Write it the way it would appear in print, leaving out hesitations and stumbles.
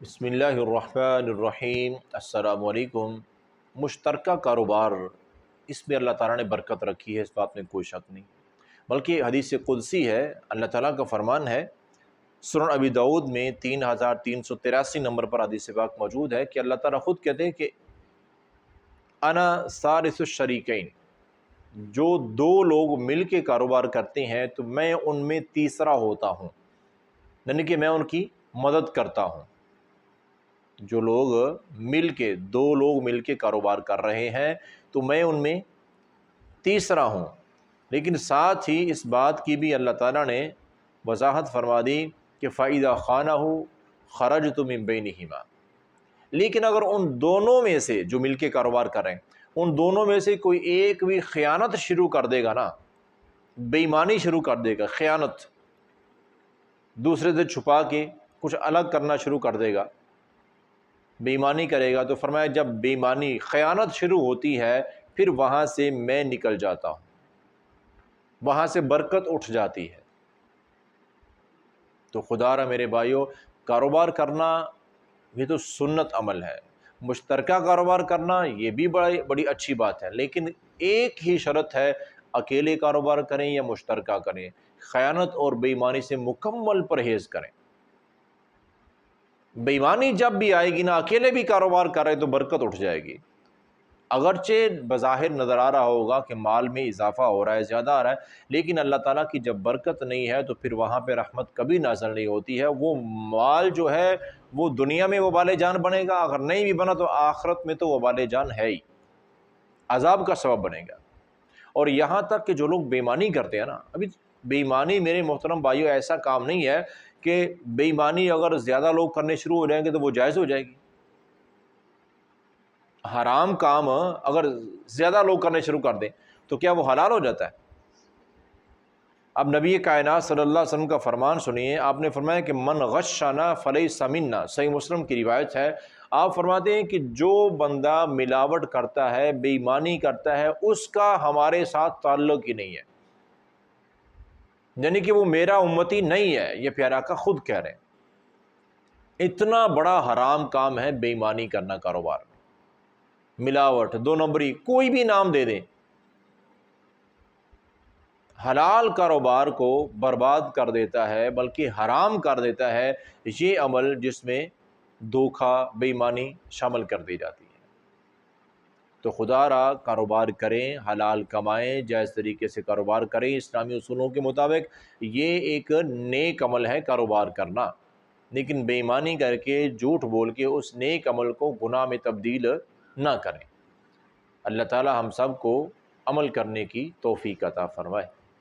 بسم اللہ الرحمن الرحیم۔ السلام علیکم۔ مشترکہ کاروبار، اس میں اللہ تعالیٰ نے برکت رکھی ہے، اس بات میں کوئی شک نہیں، بلکہ حدیث قدسی ہے، اللہ تعالیٰ کا فرمان ہے۔ سنن ابی داؤد میں 3383 نمبر پر حدیث پاک موجود ہے کہ اللہ تعالیٰ خود کہتے ہیں کہ انا ثالث الشریکین، جو دو لوگ مل کے کاروبار کرتے ہیں تو میں ان میں تیسرا ہوتا ہوں، یعنی کہ میں ان کی مدد کرتا ہوں۔ جو لوگ دو لوگ مل کے کاروبار کر رہے ہیں تو میں ان میں تیسرا ہوں، لیکن ساتھ ہی اس بات کی بھی اللہ تعالیٰ نے وضاحت فرما دی کہ فَإِذَا خَانَهُ خَرَجْتُ مِن بَيْنِهِمَا، لیکن اگر ان دونوں میں سے جو مل کے کاروبار کر رہے ہیں، ان دونوں میں سے کوئی ایک بھی خیانت شروع کر دے گا نا، بے ایمانی شروع کر دے گا، خیانت، دوسرے سے چھپا کے کچھ الگ کرنا شروع کر دے گا، بے ایمانی کرے گا، تو فرمایا جب بے ایمانی خیانت شروع ہوتی ہے پھر وہاں سے میں نکل جاتا ہوں، وہاں سے برکت اٹھ جاتی ہے۔ تو خدا را میرے بھائیو، کاروبار کرنا یہ تو سنت عمل ہے، مشترکہ کاروبار کرنا یہ بھی بڑی اچھی بات ہے، لیکن ایک ہی شرط ہے، اکیلے کاروبار کریں یا مشترکہ کریں، خیانت اور بے ایمانی سے مکمل پرہیز کریں۔ بے ایمانی جب بھی آئے گی نا، اکیلے بھی کاروبار کر رہے تو برکت اٹھ جائے گی، اگرچہ بظاہر نظر آ رہا ہوگا کہ مال میں اضافہ ہو رہا ہے، زیادہ آ رہا ہے، لیکن اللہ تعالیٰ کی جب برکت نہیں ہے تو پھر وہاں پہ رحمت کبھی نازل نہیں ہوتی ہے۔ وہ مال جو ہے وہ دنیا میں وبال جان بنے گا، اگر نہیں بھی بنا تو آخرت میں تو وبال جان ہے ہی، عذاب کا سبب بنے گا۔ اور یہاں تک کہ جو لوگ بے ایمانی کرتے ہیں نا، ابھی بے ایمانی میرے محترم بھائیو ایسا کام نہیں ہے کہ بے ایمانی اگر زیادہ لوگ کرنے شروع ہو جائیں گے تو وہ جائز ہو جائے گی۔ حرام کام اگر زیادہ لوگ کرنے شروع کر دیں تو کیا وہ حلال ہو جاتا ہے؟ اب نبی کائنات صلی اللہ علیہ وسلم کا فرمان سنیے، آپ نے فرمایا کہ من غشنا فلیس منا، صحیح مسلم کی روایت ہے۔ آپ فرماتے ہیں کہ جو بندہ ملاوٹ کرتا ہے، بے ایمانی کرتا ہے، اس کا ہمارے ساتھ تعلق ہی نہیں ہے، یعنی کہ وہ میرا امتی نہیں ہے، یہ پیارا آقا خود کہہ رہے ہیں۔ اتنا بڑا حرام کام ہے بے ایمانی کرنا، کاروبار میں ملاوٹ، دو نمبری، کوئی بھی نام دے دیں، حلال کاروبار کو برباد کر دیتا ہے، بلکہ حرام کر دیتا ہے یہ عمل جس میں دھوکہ، بے ایمانی شامل کر دی جاتی ہے۔ تو خدا را کاروبار کریں، حلال کمائیں، جائز طریقے سے کاروبار کریں، اسلامی اصولوں کے مطابق، یہ ایک نیک عمل ہے کاروبار کرنا، لیکن بے ایمانی کر کے، جھوٹ بول کے اس نیک عمل کو گناہ میں تبدیل نہ کریں۔ اللہ تعالی ہم سب کو عمل کرنے کی توفیق عطا فرمائے۔